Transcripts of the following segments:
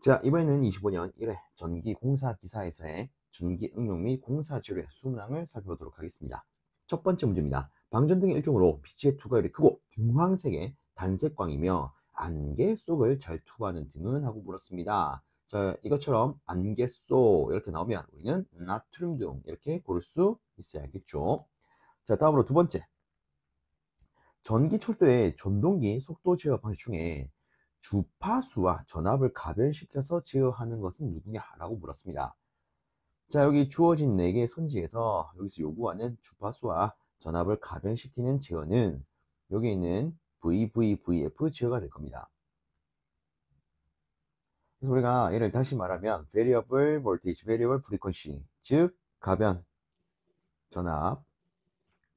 자, 이번에는 25년 1회 전기공사기사에서의 전기 응용 및 공사 지류의 수능을 살펴보도록 하겠습니다. 첫 번째 문제입니다. 방전등의 일종으로 빛의 투과율이 크고 등황색의 단색광이며 안개 속을 잘 투과하는 등은 하고 물었습니다. 자, 이것처럼 안개 속 이렇게 나오면 우리는 나트륨 등 이렇게 고를 수 있어야겠죠. 자, 다음으로 두 번째. 전기철도의 전동기 속도 제어 방식 중에 주파수와 전압을 가변시켜서 제어하는 것은 누구냐라고 물었습니다. 자, 여기 주어진 4개의 선지에서 여기서 요구하는 주파수와 전압을 가변시키는 제어는 여기 있는 VVVF 제어가 될 겁니다. 그래서 우리가 얘를 다시 말하면 Variable Voltage, Variable Frequency, 즉 가변, 전압,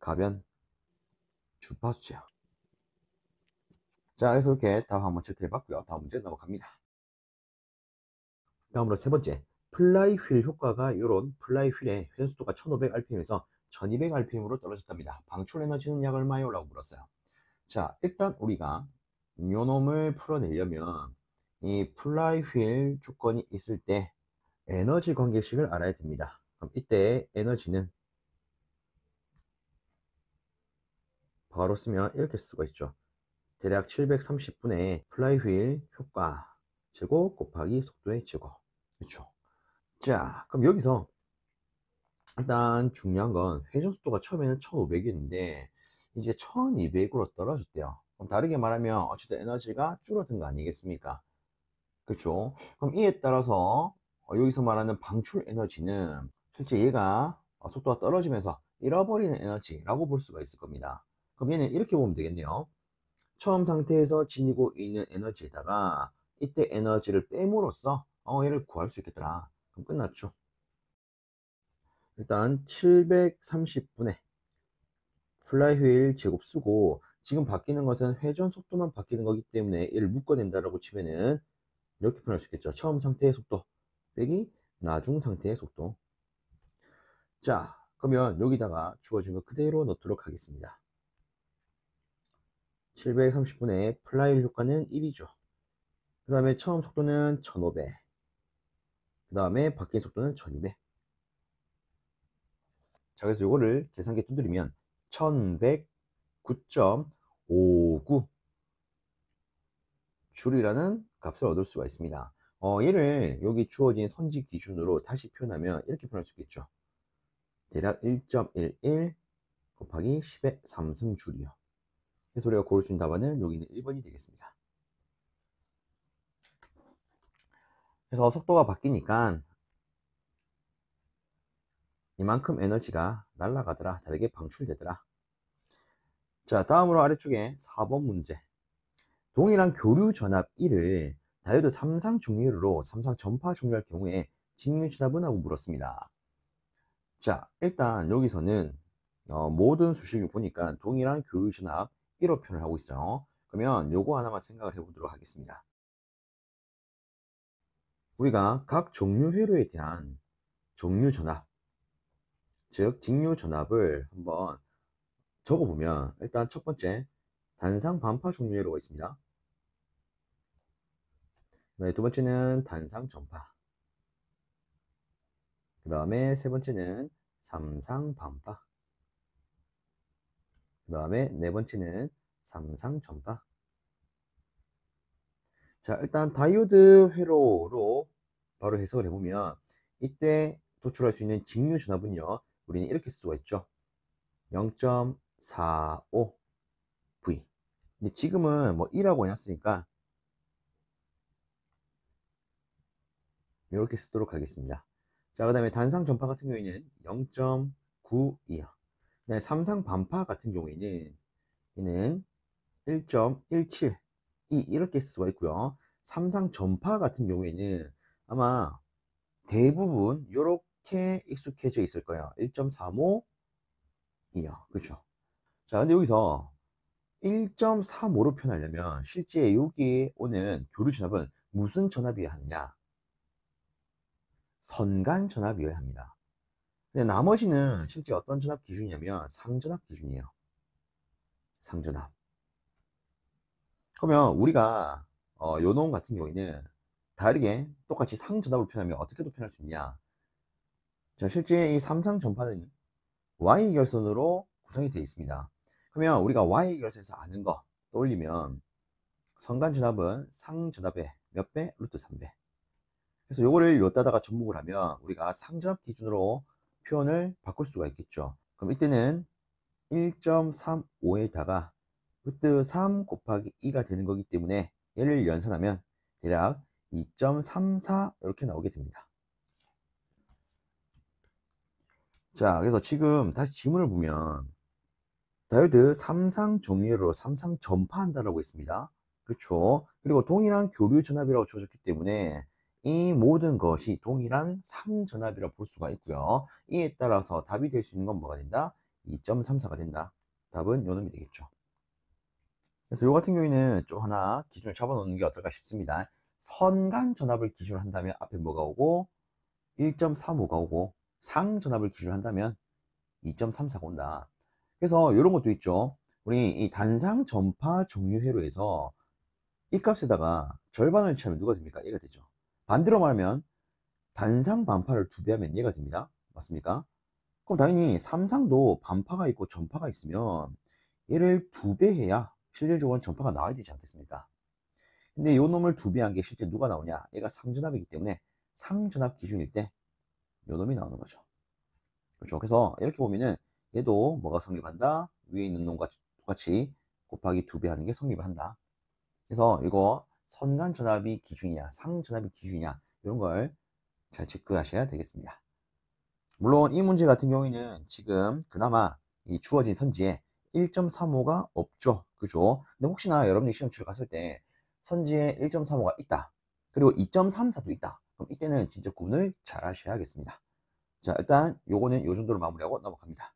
가변, 주파수 제어. 자, 그래서 이렇게 답 한번 체크해 봤고요. 다음 문제 넘어갑니다. 다음으로 세 번째, 플라이휠 효과가 이런 플라이휠의 회전속도가 1500rpm에서 1200rpm으로 떨어졌답니다. 방출 에너지는 약 얼마요? 라고 물었어요. 자, 일단 우리가 요 놈을 풀어내려면 이 플라이휠 조건이 있을 때 에너지 관계식을 알아야 됩니다. 그럼 이때 에너지는 바로 쓰면 이렇게 쓸 수가 있죠. 대략 730분의 플라이휠 효과 제곱 곱하기 속도의 제곱. 그렇죠. 자, 그럼 여기서 일단 중요한 건 회전 속도가 처음에는 1500이었는데 이제 1200으로 떨어졌대요. 그럼 다르게 말하면 어쨌든 에너지가 줄어든 거 아니겠습니까? 그렇죠? 그럼 이에 따라서 여기서 말하는 방출 에너지는 실제 얘가 속도가 떨어지면서 잃어버리는 에너지라고 볼 수가 있을 겁니다. 그럼 얘는 이렇게 보면 되겠네요. 처음 상태에서 지니고 있는 에너지에다가 이때 에너지를 뺨으로써 얘를 구할 수 있겠더라. 그럼 끝났죠. 일단 730분의 플라이휠 제곱 쓰고 지금 바뀌는 것은 회전 속도만 바뀌는 거기 때문에 얘를 묶어낸다라고 치면은 이렇게 표현할 수 있겠죠. 처음 상태의 속도 빼기 나중 상태의 속도. 자, 그러면 여기다가 주어진 거 그대로 넣도록 하겠습니다. 730분의 플라이휠 효과는 1이죠. 그 다음에 처음 속도는 1500. 그 다음에 바뀐 속도는 1200. 자, 그래서 이거를 계산기에 두드리면 1109.59 줄이라는 값을 얻을 수가 있습니다. 얘를 여기 주어진 선지 기준으로 다시 표현하면 이렇게 표현할 수 있겠죠. 대략 1.11 곱하기 10의 3승줄이요. 그래서 우리가 고를 수 있는 답안은 여기는 1번이 되겠습니다. 그래서 속도가 바뀌니까 이만큼 에너지가 날아가더라, 다르게 방출되더라. 자, 다음으로 아래쪽에 4번 문제. 동일한 교류 전압 1을 다이오드 3상 종류로 3상 전파 종류할 경우에 직류 전압은 하고 물었습니다. 자, 일단 여기서는 모든 수식을 보니까 동일한 교류 전압 1로 표현을 하고 있어요. 그러면 요거 하나만 생각을 해보도록 하겠습니다. 우리가 각 종류 회로에 대한 종류 전압, 즉 직류 전압을 한번 적어보면 일단 첫 번째 단상 반파 종류 회로가 있습니다. 네, 두 번째는 단상 전파. 그 다음에 세 번째는 삼상 반파. 그 다음에 네 번째는 삼상 전파. 자, 일단 다이오드 회로로 바로 해석을 해보면 이때 도출할 수 있는 직류 전압은요, 우리는 이렇게 쓸 수가 있죠. 0.45V. 근데 지금은 뭐 1하고 해놨으니까 이렇게 쓰도록 하겠습니다. 자, 그 다음에 단상 전파 같은 경우에는 0.92요. 네, 삼상 반파 같은 경우에는 얘는 1.17 이렇게 쓸 수가 있고요. 삼상 전파 같은 경우에는 아마 대부분 이렇게 익숙해져 있을 거예요. 1.35 이요. 그렇죠. 자, 근데 여기서 1.35로 표현하려면 실제 여기에 오는 교류 전압은 무슨 전압이어야 하느냐? 선간 전압이어야 합니다. 근데 나머지는 실제 어떤 전압 기준이냐면 상전압 기준이에요. 상전압. 그러면 우리가 요 놈 같은 경우에는 다르게 똑같이 상전압으로 표현하면 어떻게 또 표현할 수 있냐. 자, 실제 이 삼상전파는 Y결선으로 구성이 되어 있습니다. 그러면 우리가 Y결선에서 아는 거 떠올리면 선간전압은 상전압의 몇 배? 루트 3배. 그래서 요거를 요따다가 접목을 하면 우리가 상전압 기준으로 표현을 바꿀 수가 있겠죠. 그럼 이때는 1.35에다가 루트 3 곱하기 2가 되는 거기 때문에 얘를 연산하면 대략 2.34 이렇게 나오게 됩니다. 자, 그래서 지금 다시 지문을 보면 다이오드 3상 종류로 3상 전파한다라고 했습니다. 그렇죠. 그리고 동일한 교류 전압이라고 주어졌기 때문에 이 모든 것이 동일한 상전압이라고 볼 수가 있고요. 이에 따라서 답이 될 수 있는 건 뭐가 된다? 2.34가 된다. 답은 요 놈이 되겠죠. 그래서 요 같은 경우에는 좀 하나 기준을 잡아 놓는 게 어떨까 싶습니다. 선간 전압을 기준으로 한다면 앞에 뭐가 오고 1.35가 오고 상전압을 기준으로 한다면 2.34가 온다. 그래서 이런 것도 있죠. 우리 이 단상 전파 종류 회로에서 이 값에다가 절반을 치면 누가 됩니까? 얘가 되죠. 반대로 말하면 단상 반파를 2배 하면 얘가 됩니다. 맞습니까? 그럼 당연히 삼상도 반파가 있고 전파가 있으면 얘를 2배 해야 실질적으로 전파가 나와야 되지 않겠습니까? 근데 요 놈을 2배 한 게 실제 누가 나오냐? 얘가 상전압이기 때문에 상전압 기준일 때 요 놈이 나오는 거죠. 그렇죠. 그래서 이렇게 보면은 얘도 뭐가 성립한다? 위에 있는 놈과 똑같이 곱하기 2배 하는 게 성립을 한다. 그래서 이거 선간 전압이 기준이냐, 상 전압이 기준이냐 이런 걸 잘 체크하셔야 되겠습니다. 물론 이 문제 같은 경우에는 지금 그나마 이 주어진 선지에 1.35가 없죠. 그죠? 근데 혹시나 여러분이 시험 치러 갔을 때 선지에 1.35가 있다. 그리고 2.34도 있다. 그럼 이때는 진짜 구분을 잘 하셔야겠습니다. 자, 일단 요거는 요 정도로 마무리하고 넘어갑니다.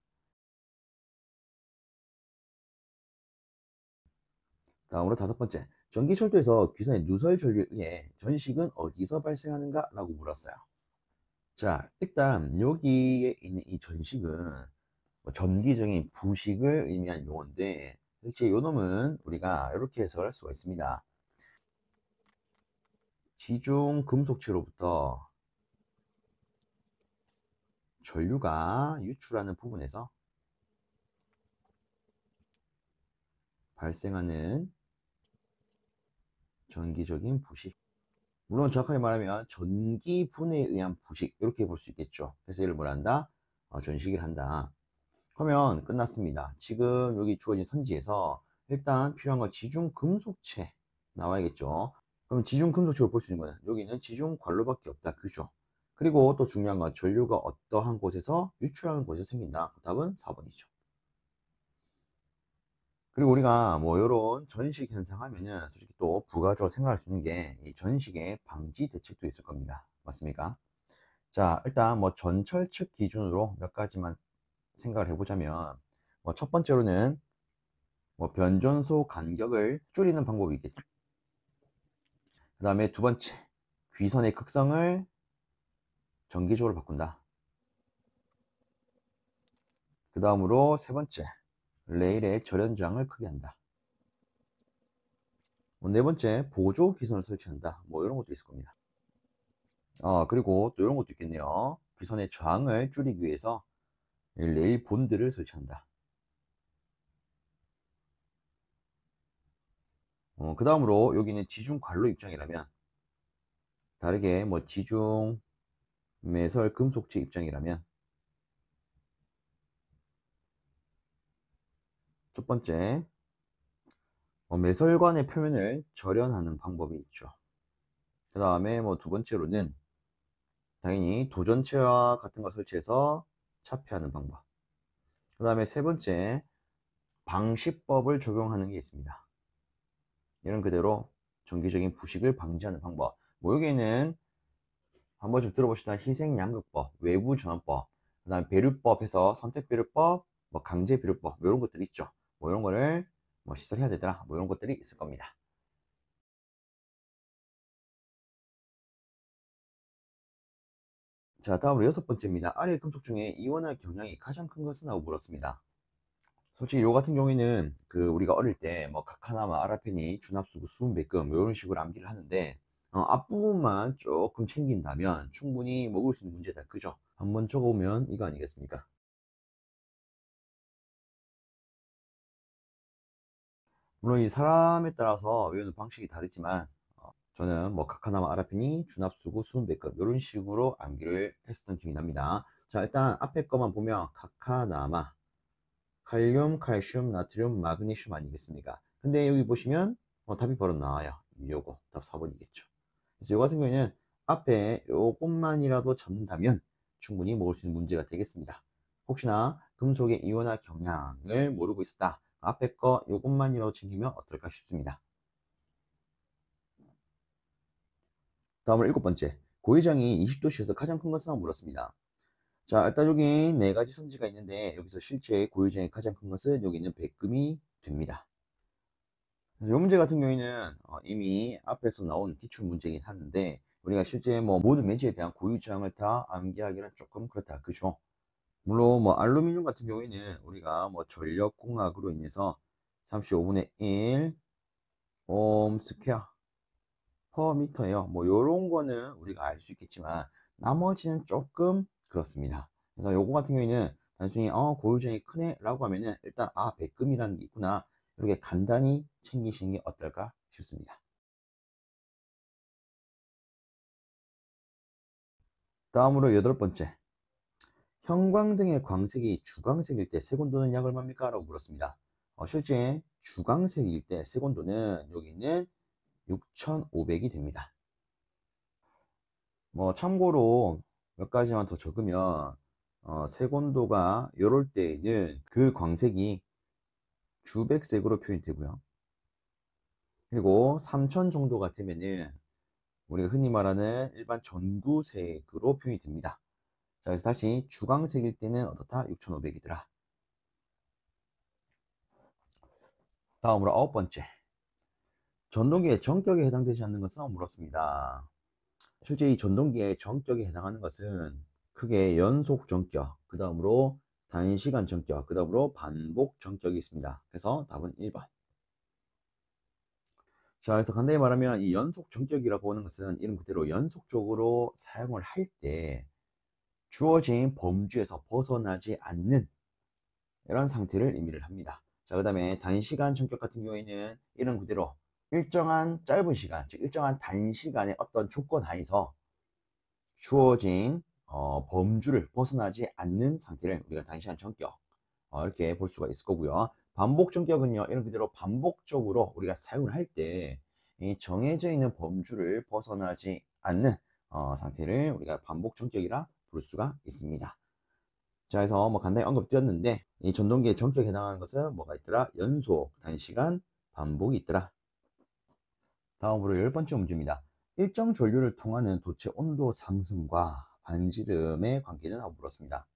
다음으로 5번째. 전기철도에서 귀선의 누설 전류에 의해 전식은 어디서 발생하는가? 라고 물었어요. 자, 일단 여기에 있는 이 전식은 뭐 전기적인 부식을 의미한 용어인데 실제 요 놈은 우리가 이렇게 해석할 수가 있습니다. 지중 금속체로부터 전류가 유출하는 부분에서 발생하는 전기적인 부식. 물론 정확하게 말하면 전기분해에 의한 부식 이렇게 볼 수 있겠죠. 그래서 얘를 뭐라 한다? 전식을 한다. 그러면 끝났습니다. 지금 여기 주어진 선지에서 일단 필요한 건 지중 금속체 나와야겠죠. 그럼 지중 금속체로 볼 수 있는 거는 여기는 지중 관로밖에 없다. 그죠? 그리고 또 중요한 건 전류가 어떠한 곳에서 유출하는 곳에서 생긴다. 답은 4번이죠. 그리고 우리가 뭐 이런 전식 현상 하면은 솔직히 또 부가적으로 생각할 수 있는 게 이 전식의 방지 대책도 있을 겁니다. 맞습니까? 자, 일단 뭐 전철 측 기준으로 몇 가지만 생각을 해보자면 뭐 첫 번째로는 뭐 변전소 간격을 줄이는 방법이 있겠죠. 그 다음에 두 번째, 귀선의 극성을 정기적으로 바꾼다. 그 다음으로 세 번째, 레일의 절연장을 크게 한다. 네 번째, 보조 귀선을 설치한다. 뭐 이런 것도 있을 겁니다. 그리고 또 이런 것도 있겠네요. 귀선의 저항을 줄이기 위해서 레일 본드를 설치한다. 그 다음으로 여기는 지중 관로 입장이라면 다르게 뭐 지중 매설 금속체 입장이라면 첫 번째, 매설관의 표면을 절연하는 방법이 있죠. 그 다음에 뭐 두 번째로는 당연히 도전체와 같은 걸 설치해서 차폐하는 방법. 그 다음에 세 번째, 방시법을 적용하는 게 있습니다. 이런 그대로 정기적인 부식을 방지하는 방법. 뭐 여기에는 한번 좀 들어보시다 희생양극법, 외부전환법, 그 다음에 배류법 해서 선택배류법, 뭐 강제배류법 뭐 이런 것들이 있죠. 뭐 이런 거를 뭐 시설해야 되더라. 뭐 이런 것들이 있을 겁니다. 자, 다음으로 6번째입니다. 아래 금속 중에 이원화 경향이 가장 큰 것은? 하고 물었습니다. 솔직히 요 같은 경우에는 우리가 어릴 때 뭐 카카나마 아라페니 준합수구 수분배끔 이런 식으로 암기를 하는데 앞부분만 조금 챙긴다면 충분히 먹을 수 있는 문제다. 그죠? 한번 적어보면 이거 아니겠습니까? 물론 이 사람에 따라서 외우는 방식이 다르지만 저는 뭐 카카나마 아라피니 준합수구 수분배급 이런 식으로 암기를 했었던 기억이 납니다. 자, 일단 앞에 거만 보면 카카나마 칼륨, 칼슘, 나트륨, 마그네슘 아니겠습니까? 근데 여기 보시면 답이 바로 나와요. 요거 답 4번이겠죠. 그래서 요 같은 경우에는 앞에 요것만이라도 잡는다면 충분히 먹을 수 있는 문제가 되겠습니다. 혹시나 금속의 이온화 경향을 모르고 있었다. 앞에 거 요것만이라도 챙기면 어떨까 싶습니다. 다음으로 7번째. 고위장이 20도씨에서 가장 큰 것은? 물었습니다. 자, 일단 여기 4가지 선지가 있는데 여기서 실제 고유장이 가장 큰 것은 여기 있는 백금이 됩니다. 이 문제 같은 경우에는 이미 앞에서 나온 기출 문제이긴 하는데 우리가 실제 뭐 모든 매체에 대한 고유장을 다 암기하기는 조금 그렇다. 그죠? 물론 뭐 알루미늄 같은 경우에는 우리가 뭐 전력공학으로 인해서 35분의 1 옴 스퀘어 퍼 미터예요. 뭐 요런 거는 우리가 알 수 있겠지만 나머지는 조금 그렇습니다. 그래서 요거 같은 경우에는 단순히 고유정이 크네 라고 하면은 일단 백금이라는 게 있구나 이렇게 간단히 챙기시는 게 어떨까 싶습니다. 다음으로 8번째. 형광등의 광색이 주광색일 때 색온도는 약 얼마입니까? 라고 물었습니다. 실제 주광색일 때 색온도는 여기는 6500이 됩니다. 뭐 참고로 몇 가지만 더 적으면 색온도가 요럴 때에는 그 광색이 주백색으로 표현이 되고요. 그리고 3000 정도가 되면은 우리가 흔히 말하는 일반 전구색으로 표현이 됩니다. 자, 그래서 다시 주광색일 때는 어떻다? 6500이더라. 다음으로 9번째. 전동기의 전격에 해당되지 않는 것은? 물었습니다. 실제 이 전동기의 전격에 해당하는 것은 크게 연속 전격, 그 다음으로 단시간 전격, 그 다음으로 반복 전격이 있습니다. 그래서 답은 1번. 자, 그래서 간단히 말하면 이 연속 전격이라고 하는 것은 이름 그대로 연속적으로 사용을 할 때 주어진 범주에서 벗어나지 않는 이런 상태를 의미를 합니다. 자, 그 다음에 단시간 전격 같은 경우에는 이름 그대로 일정한 짧은 시간, 즉 일정한 단시간의 어떤 조건 하에서 주어진 범주를 벗어나지 않는 상태를 우리가 단시간 전격 이렇게 볼 수가 있을 거고요. 반복 전격은요, 이런 그대로 반복적으로 우리가 사용을 할 때 이 정해져 있는 범주를 벗어나지 않는 상태를 우리가 반복 전격이라 부를 수가 있습니다. 자, 그래서 뭐 간단히 언급드렸는데 이 전동기의 전격에 해당하는 것은 뭐가 있더라? 연속, 단시간, 반복이 있더라. 다음으로 10번째 문제입니다. 일정 전류를 통하는 도체 온도 상승과 반지름의 관계는? 하고 물었습니다.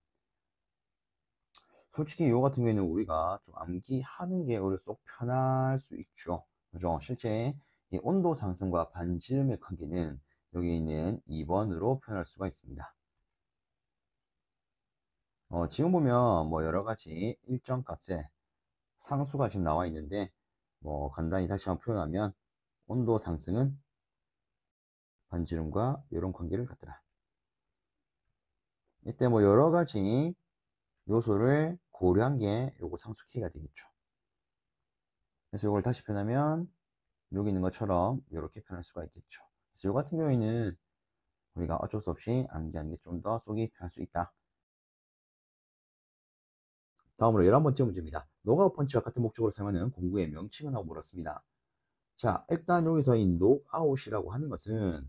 솔직히 이거 같은 경우에는 우리가 좀 암기하는 게 오히려 쏙 편할 수 있죠. 그죠? 실제 이 온도 상승과 반지름의 관계는 여기 있는 2번으로 표현할 수가 있습니다. 지금 보면 뭐 여러 가지 일정 값의 상수가 지금 나와 있는데 뭐 간단히 다시 한번 표현하면 온도 상승은 반지름과 이런 관계를 갖더라. 이때 뭐 여러 가지 요소를 고려한 게 요거 상수 K가 되겠죠. 그래서 이걸 다시 표현하면 여기 있는 것처럼 이렇게 표현할 수가 있겠죠. 그래서 요 같은 경우에는 우리가 어쩔 수 없이 암기하는 게 좀 더 속이 편할 수 있다. 다음으로 11번째 문제입니다. 노가웃 펀치와 같은 목적으로 사용하는 공구의 명칭은? 하고 물었습니다. 자, 일단 여기서 이 노아웃이라고 하는 것은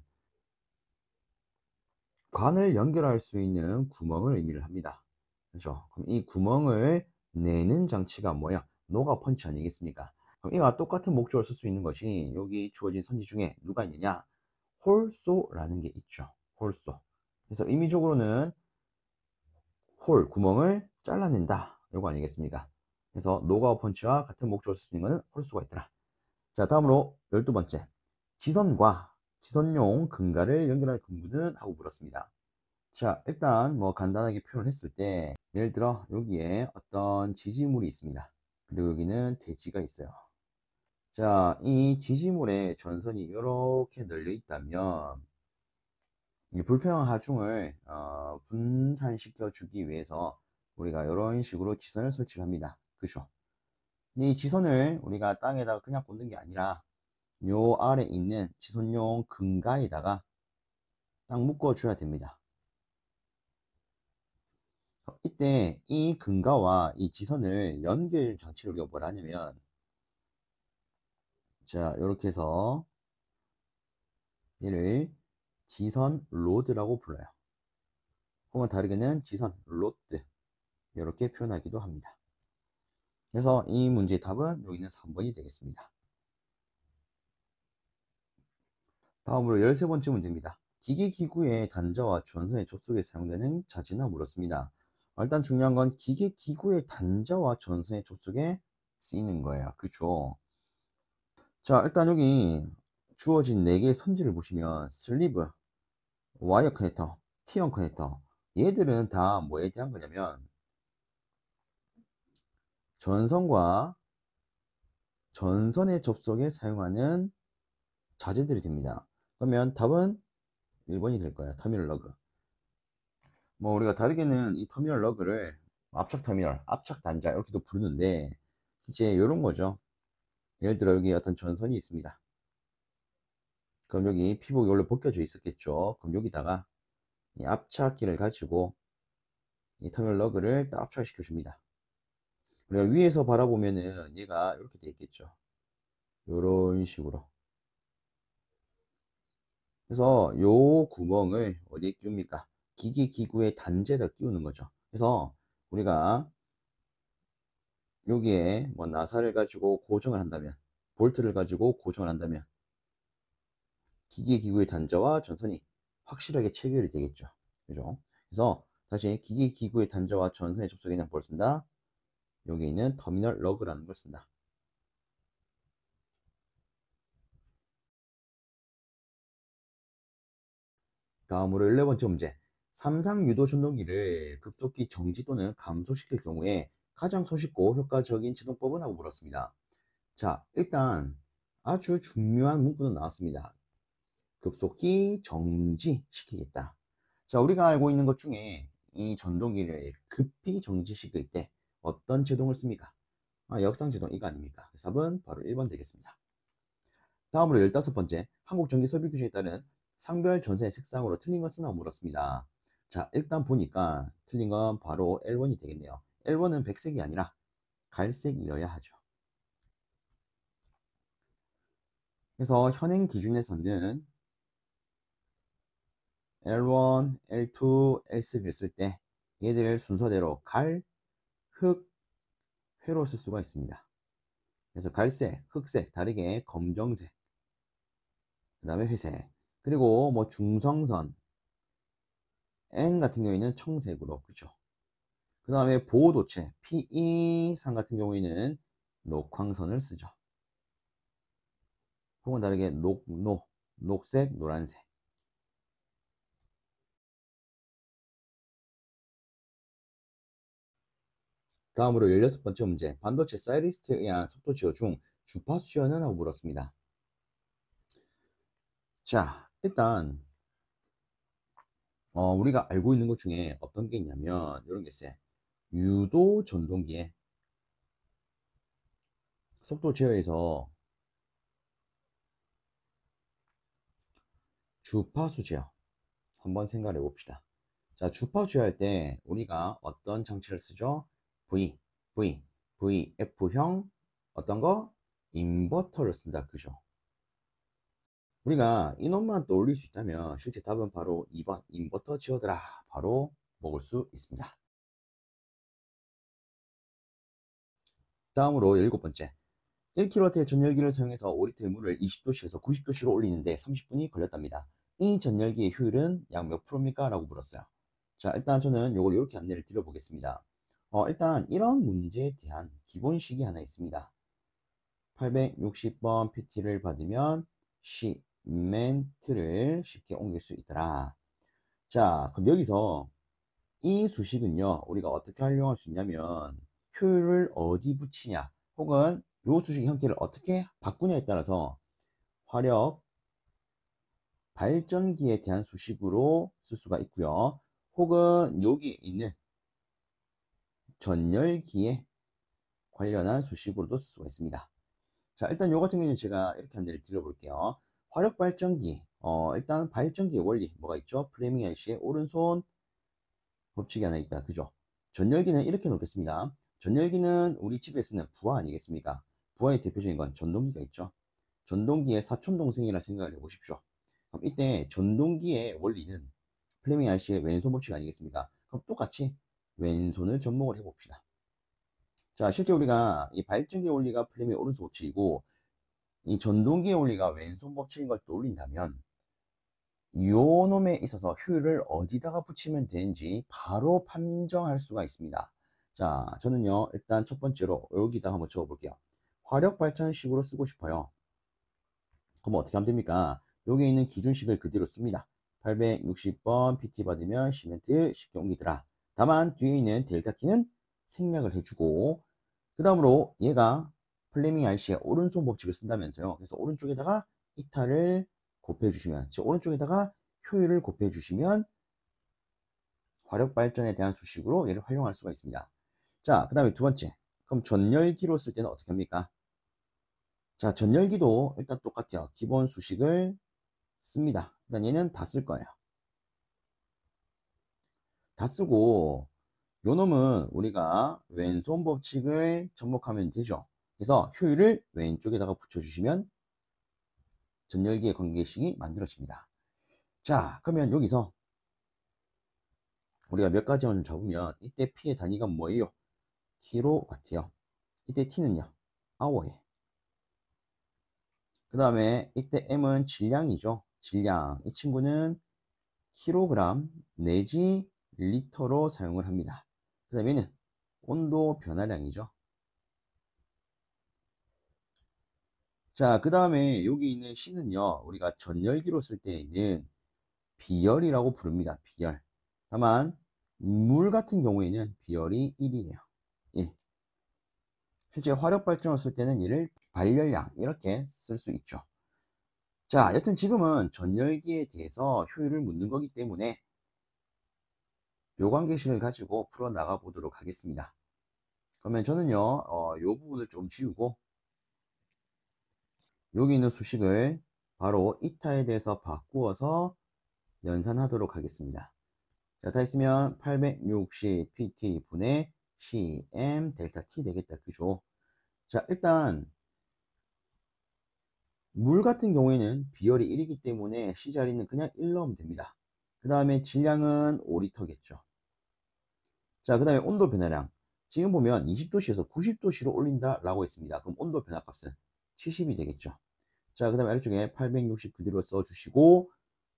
관을 연결할 수 있는 구멍을 의미를 합니다. 그렇죠? 그럼 이 구멍을 내는 장치가 뭐야? 노가웃 펀치 아니겠습니까? 그럼 이와 똑같은 목적을 쓸 수 있는 것이 여기 주어진 선지 중에 누가 있느냐? 홀소라는 게 있죠. 홀소. 그래서 의미적으로는 홀, 구멍을 잘라낸다. 이거 아니겠습니까? 그래서 노가우 펀치와 같은 목적을 쓸 수 있는 것은 홀수가 있더라. 자, 다음으로 12번째. 지선과 지선용 근가를 연결하는 근구는? 하고 물었습니다. 자, 일단 뭐 간단하게 표현을 했을 때 예를 들어 여기에 어떤 지지물이 있습니다. 그리고 여기는 대지가 있어요. 자, 이 지지물의 전선이 이렇게 널려 있다면 이 불평형 하중을 분산시켜 주기 위해서 우리가 이런 식으로 지선을 설치를 합니다. 그죠? 이 지선을 우리가 땅에다가 그냥 꽂는 게 아니라 요 아래 있는 지선용 근가에다가 딱 묶어 줘야 됩니다. 이때 이 근가와 이 지선을 연결 장치를 우리가 뭘 하냐면, 자, 이렇게 해서 얘를 지선 로드라고 불러요. 혹은 다르게는 지선 로드, 이렇게 표현하기도 합니다. 그래서 이 문제의 답은 여기는 3번이 되겠습니다. 다음으로 13번째 문제입니다. 기계기구의 단자와 전선의 접속에 사용되는 자재나 물었습니다. 일단 중요한 건 기계기구의 단자와 전선의 접속에 쓰이는 거예요. 그쵸? 자, 일단 여기 주어진 4개의 선지를 보시면 슬리브, 와이어 커넥터, T1 커넥터, 얘들은 다 뭐에 대한 거냐면 전선과 전선의 접속에 사용하는 자재들이 됩니다. 그러면 답은 1번이 될 거예요. 터미널 러그. 뭐 우리가 다르게는 이 터미널 러그를 압착 터미널, 압착 단자 이렇게도 부르는데 이제 이런 거죠. 예를 들어 여기 어떤 전선이 있습니다. 그럼 여기 피복이 원래 벗겨져 있었겠죠. 그럼 여기다가 이 압착기를 가지고 이 터미널 러그를 딱 압착시켜 줍니다. 우리가 위에서 바라보면은 얘가 이렇게 돼 있겠죠. 이런 식으로. 그래서 요 구멍을 어디에 끼웁니까? 기기의 단지에다 끼우는 거죠. 그래서 우리가 여기에 뭐 나사를 가지고 고정을 한다면, 볼트를 가지고 고정을 한다면 기기의 단자와 전선이 확실하게 체결이 되겠죠. 그죠? 그래서 다시 기기의 단자와 전선의 접속에는 뭘 쓴다? 여기 있는 터미널 러그라는 걸 쓴다. 다음으로 14번째 문제. 삼상 유도 전동기를 급속히 정지 또는 감소시킬 경우에 가장 손쉽고 효과적인 제동법은? 하고 물었습니다. 자, 일단 아주 중요한 문구는 나왔습니다. 급속히 정지시키겠다. 자, 우리가 알고 있는 것 중에 이 전동기를 급히 정지시킬 때 어떤 제동을 씁니까? 역상 제동 이거 아닙니까? 답은 바로 1번 되겠습니다. 다음으로 15번째, 한국전기설비규정에 따른 상별 전선의 색상으로 틀린 것은? 하고 물었습니다. 자, 일단 보니까 틀린 건 바로 L1이 되겠네요. L1은 백색이 아니라 갈색이어야 하죠. 그래서 현행 기준에서는 L1, L2, L3를 쓸 때 얘들을 순서대로 갈, 흑, 회로 쓸 수가 있습니다. 그래서 갈색, 흑색, 다르게 검정색, 그 다음에 회색, 그리고 뭐 중성선, N 같은 경우에는 청색으로, 그죠? 그 다음에 보호도체, PE상 같은 경우에는 녹황선을 쓰죠. 혹은 다르게 녹색, 노란색. 다음으로 16번째 문제. 반도체 사이리스트에 의한 속도 제어 중 주파수 제어는? 하고 물었습니다. 자, 일단 우리가 알고 있는 것 중에 어떤 게 있냐면 이런 게 있어요. 유도 전동기에 속도 제어에서 주파수 제어 한번 생각해 봅시다. 자, 주파수 제어할 때 우리가 어떤 장치를 쓰죠? VF형 어떤 거? 인버터를 쓴다. 그죠? 우리가 이놈만 떠올릴 수 있다면 실제 답은 바로 2번 인버터 지어드라 바로 먹을 수 있습니다. 다음으로 7번째, 1kW의 전열기를 사용해서 5리터의 물을 20도씨에서 90도씨로 올리는데 30분이 걸렸답니다. 이 전열기의 효율은 약 몇 프로입니까? 라고 물었어요. 자, 일단 저는 이걸 이렇게 안내를 드려보겠습니다. 일단 이런 문제에 대한 기본식이 하나 있습니다. 860번 PT를 받으면 시멘트를 쉽게 옮길 수 있더라. 자, 그럼 여기서 이 수식은요, 우리가 어떻게 활용할 수 있냐면 효율을 어디 붙이냐, 혹은 요 수식의 형태를 어떻게 바꾸냐에 따라서 화력 발전기에 대한 수식으로 쓸 수가 있고요. 혹은 여기 있는 전열기에 관련한 수식으로도 쓸 수가 있습니다. 자, 일단 요 같은 경우는 제가 이렇게 안내를 드려볼게요. 화력 발전기, 일단 발전기의 원리 뭐가 있죠? 플레밍 IC의 오른손 법칙이 하나 있다. 그죠? 전열기는 이렇게 놓겠습니다. 전열기는 우리 집에 쓰는 부하 아니겠습니까? 부하의 대표적인 건 전동기가 있죠. 전동기의 사촌 동생이라 생각을 해보십시오. 그럼 이때 전동기의 원리는 플레밍 IC의 왼손 법칙 아니겠습니까? 그럼 똑같이 왼손을 접목을 해봅시다. 자, 실제 우리가 이 발전기 원리가 플레밍 오른손 법칙이고 이 전동기의 원리가 왼손 법칙인 걸 떠올린다면 요 놈에 있어서 효율을 어디다가 붙이면 되는지 바로 판정할 수가 있습니다. 자, 저는요, 일단 첫 번째로 여기다 한번 적어 볼게요. 화력 발전식으로 쓰고 싶어요. 그럼 어떻게 하면 됩니까? 여기 있는 기준식을 그대로 씁니다. 860번 PT 받으면 시멘트 쉽게 옮기더라. 다만 뒤에 있는 델타 키는 생략을 해주고 그 다음으로 얘가 플레밍 IC의 오른손 법칙을 쓴다면서요. 그래서 오른쪽에다가 이타를 곱해 주시면, 즉 오른쪽에다가 효율을 곱해 주시면 화력 발전에 대한 수식으로 얘를 활용할 수가 있습니다. 자, 그 다음에 두 번째. 그럼 전열기로 쓸 때는 어떻게 합니까? 자, 전열기도 일단 똑같아요. 기본 수식을 씁니다. 일단 얘는 다 쓸 거예요. 다 쓰고 요 놈은 우리가 왼손 법칙을 접목하면 되죠. 그래서 효율을 왼쪽에다가 붙여주시면 전열기의 관계식이 만들어집니다. 자, 그러면 여기서 우리가 몇 가지 원을 잡으면 이때 P의 단위가 뭐예요? 킬로와트요. 이때 T는요? 아워에. 그 다음에 이때 M은 질량이죠. 질량. 이 친구는 킬로그램 내지 리터로 사용을 합니다. 그 다음에는 온도 변화량이죠. 자, 그 다음에 여기 있는 C는요, 우리가 전열기로 쓸 때에는 비열이라고 부릅니다. 비열. 다만, 물 같은 경우에는 비열이 1이에요. 1. 실제 화력 발전을 쓸 때는 이를 발열량, 이렇게 쓸 수 있죠. 자, 여튼 지금은 전열기에 대해서 효율을 묻는 거기 때문에 요 관계식을 가지고 풀어 나가 보도록 하겠습니다. 그러면 저는요, 요 부분을 좀 지우고 여기 있는 수식을 바로 이타에 대해서 바꾸어서 연산하도록 하겠습니다. 자, 다 했으면 860 pt 분의 cm 델타 t 되겠다. 그죠? 자, 일단 물 같은 경우에는 비열이 1이기 때문에 C 자리는 그냥 1 넣으면 됩니다. 그 다음에 질량은 5리터겠죠. 자, 그 다음에 온도 변화량. 지금 보면 20도씨에서 90도씨로 올린다 라고 했습니다. 그럼 온도 변화 값은 70이 되겠죠. 자, 그 다음에 아래쪽에 860 그대로 써주시고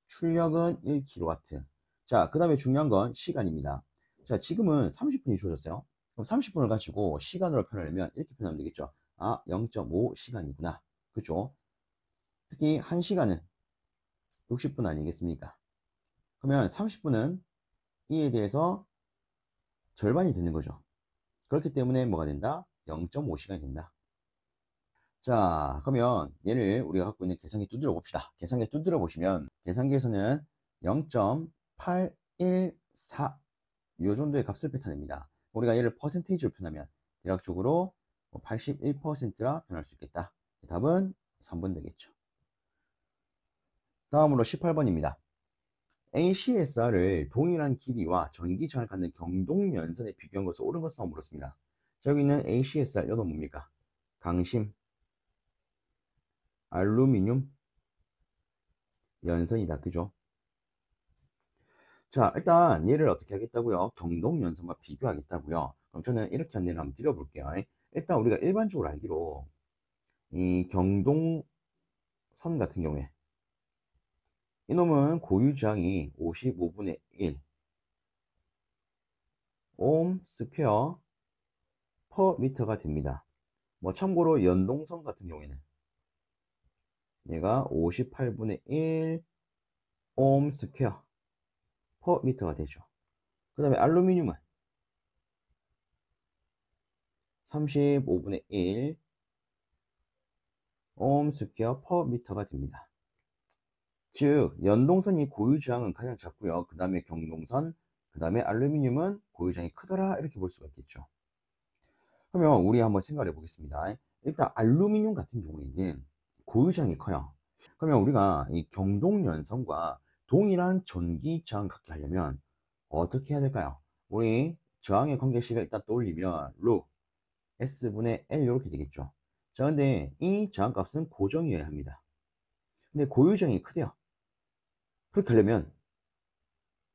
출력은 1kW. 자, 그 다음에 중요한 건 시간입니다. 자, 지금은 30분이 주어졌어요. 그럼 30분을 가지고 시간으로 표현하려면 이렇게 표현하면 되겠죠. 아, 0.5 시간이구나. 그죠? 특히 1시간은 60분 아니겠습니까? 그러면 30분은 이에 대해서 절반이 되는 거죠. 그렇기 때문에 뭐가 된다? 0.5시간이 된다. 자, 그러면 얘를 우리가 갖고 있는 계산기 두드려 봅시다. 계산기 두드려 보시면 계산기에서는 0.814 이 정도의 값을 뱉어냅니다. 우리가 얘를 퍼센테이지로 표현하면 대략적으로 81%라 표현할 수 있겠다. 답은 3번 되겠죠. 다음으로 18번입니다. ACSR을 동일한 길이와 전기 저항을 갖는 경동연선에 비교한 것을 옳은 것을 물었습니다. 자, 여기 있는 ACSR, 이건 뭡니까? 강심, 알루미늄, 연선이다. 그죠? 자, 일단 얘를 어떻게 하겠다고요? 경동연선과 비교하겠다고요. 그럼 저는 이렇게 안내를 한번 드려볼게요. 일단 우리가 일반적으로 알기로 이 경동선 같은 경우에 이놈은 고유 저항이 55분의 1 옴 스퀘어 퍼 미터가 됩니다. 뭐 참고로 연동선 같은 경우에는 얘가 58분의 1 옴 스퀘어 퍼 미터가 되죠. 그 다음에 알루미늄은 35분의 1 ohm 스퀘어 per 미터가 됩니다. 즉 연동선이 고유저항은 가장 작고요. 그 다음에 경동선, 그 다음에 알루미늄은 고유저항이 크더라 이렇게 볼 수가 있겠죠. 그러면 우리 한번 생각해 보겠습니다. 일단 알루미늄 같은 경우에는 고유저항이 커요. 그러면 우리가 이 경동연선과 동일한 전기 저항 갖게 하려면 어떻게 해야 될까요? 우리 저항의 관계식을 일단 떠올리면 로 S분의 L 이렇게 되겠죠. 자, 근데 이 저항값은 고정이어야 합니다. 근데 고유저항이 크대요. 그렇게 하려면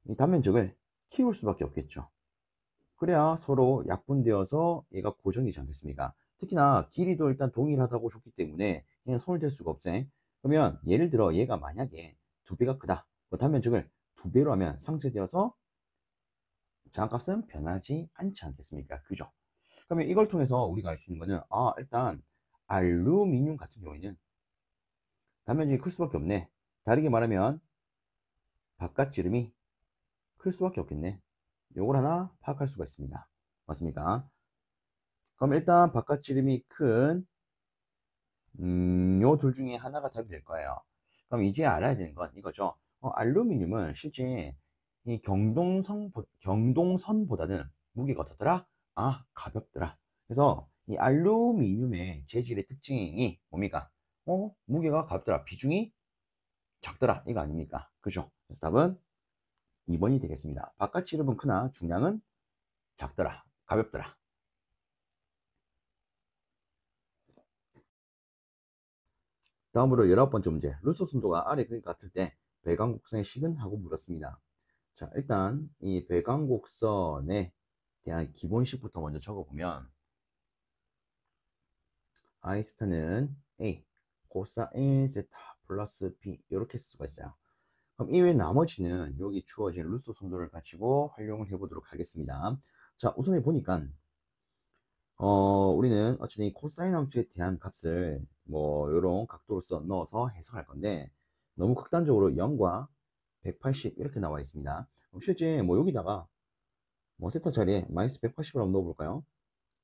이 단면적을 키울 수밖에 없겠죠. 그래야 서로 약분되어서 얘가 고정이지 않겠습니까? 특히나 길이도 일단 동일하다고 줬기 때문에 얘는 손을 댈 수가 없어요. 그러면 예를 들어 얘가 만약에 두 배가 크다. 그 단면적을 두 배로 하면 상쇄되어서 저항값은 변하지 않지 않겠습니까? 그죠? 그러면 이걸 통해서 우리가 알 수 있는 거는 일단 알루미늄 같은 경우에는 단면적이 클 수밖에 없네. 다르게 말하면 바깥 지름이 클 수밖에 없겠네. 요걸 하나 파악할 수가 있습니다. 맞습니까? 그럼 일단 바깥 지름이 큰 요 둘 중에 하나가 답이 될 거예요. 그럼 이제 알아야 되는 건 이거죠. 알루미늄은 실제 이 경동선보다는 무게가 어떻더라? 가볍더라. 그래서 이 알루미늄의 재질의 특징이 뭡니까? 무게가 가볍더라. 비중이 작더라. 이거 아닙니까? 그죠? 그래서 답은 2번이 되겠습니다. 바깥 지름은 크나 중량은 작더라. 가볍더라. 다음으로 19번째 문제. 루소 순도가 아래 그림 같을 때 배광곡선의 식은? 하고 물었습니다. 자, 일단 이 배광곡선에 대한 기본식부터 먼저 적어보면 I스타는 A 코사인 세타 플러스 B 이렇게 쓸 수가 있어요. 그럼 이외 나머지는 여기 주어진 루소 순도를 가지고 활용을 해보도록 하겠습니다. 자, 우선에 보니까 우리는 어쨌든 이 코사인 함수에 대한 값을 뭐 요런 각도로서 넣어서 해석할 건데 너무 극단적으로 0과 180 이렇게 나와 있습니다. 그럼 실제 뭐 여기다가 뭐 세타 자리에 마이너스 180을 한번 넣어볼까요?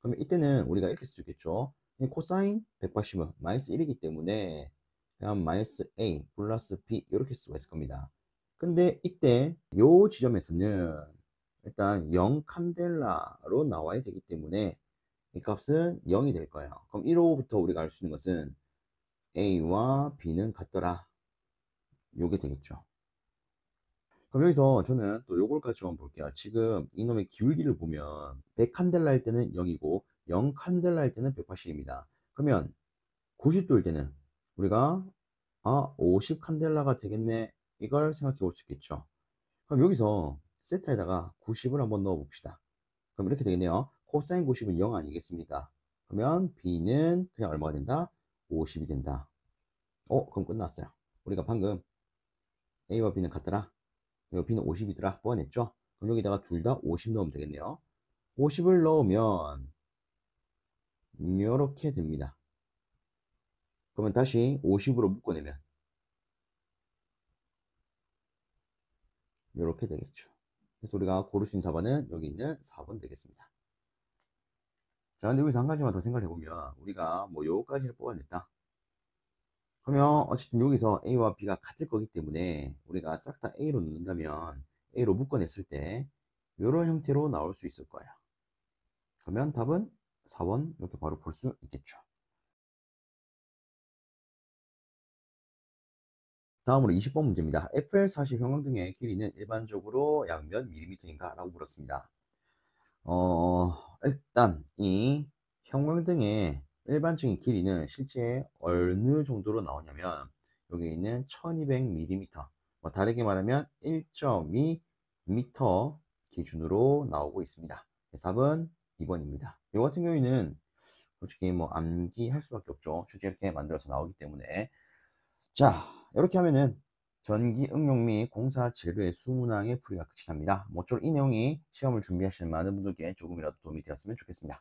그러면 이때는 우리가 이렇게 쓸 수 있겠죠. 이 코사인 180은 마이너스 1이기 때문에 그냥 마이너스 A 플러스 B 이렇게 쓸 수가 있을 겁니다. 근데 이때 요 지점에서는 일단 0 칸델라로 나와야 되기 때문에 이 값은 0이 될 거예요. 그럼 1호부터 우리가 알 수 있는 것은 A와 B는 같더라. 요게 되겠죠. 그럼 여기서 저는 또 요걸 가지고 한번 볼게요. 지금 이놈의 기울기를 보면 100칸델라일 때는 0이고 0칸델라일 때는 180입니다. 그러면 90도일 때는 우리가 50칸델라가 되겠네. 이걸 생각해 볼 수 있겠죠. 그럼 여기서 세타에다가 90을 한번 넣어 봅시다. 그럼 이렇게 되겠네요. 코사인 90은 0 아니겠습니까? 그러면 B는 그냥 얼마가 된다? 50이 된다. 그럼 끝났어요. 우리가 방금 A와 B는 같더라. 그리고 B는 50이더라. 뽑아냈죠? 그럼 여기다가 둘 다 50 넣으면 되겠네요. 50을 넣으면 이렇게 됩니다. 그러면 다시 50으로 묶어내면 이렇게 되겠죠. 그래서 우리가 고를 수 있는 답안은 여기 있는 4번 되겠습니다. 자, 근데 여기서 한 가지만 더 생각해 보면 우리가 뭐 요까지를 뽑아냈다. 그러면 어쨌든 여기서 A와 B가 같을 거기 때문에 우리가 싹 다 A로 넣는다면 A로 묶어냈을 때 이런 형태로 나올 수 있을 거예요. 그러면 답은 4번 이렇게 바로 볼 수 있겠죠. 다음으로 20번 문제입니다. FL40 형광등의 길이는 일반적으로 약 몇 밀리미터인가? 라고 물었습니다. 일단 이 형광등의 일반적인 길이는 실제 어느 정도로 나오냐면 여기 있는 1200mm 뭐 다르게 말하면 1.2m 기준으로 나오고 있습니다. 답은 2번입니다. 이 같은 경우에는 솔직히 뭐 암기할 수밖에 없죠. 실제 이렇게 만들어서 나오기 때문에 자, 이렇게 하면은 전기 응용 및 공사 재료의 수문항의 풀이가 끝이 납니다. 모쪼록 이 내용이 시험을 준비하시는 많은 분들께 조금이라도 도움이 되었으면 좋겠습니다.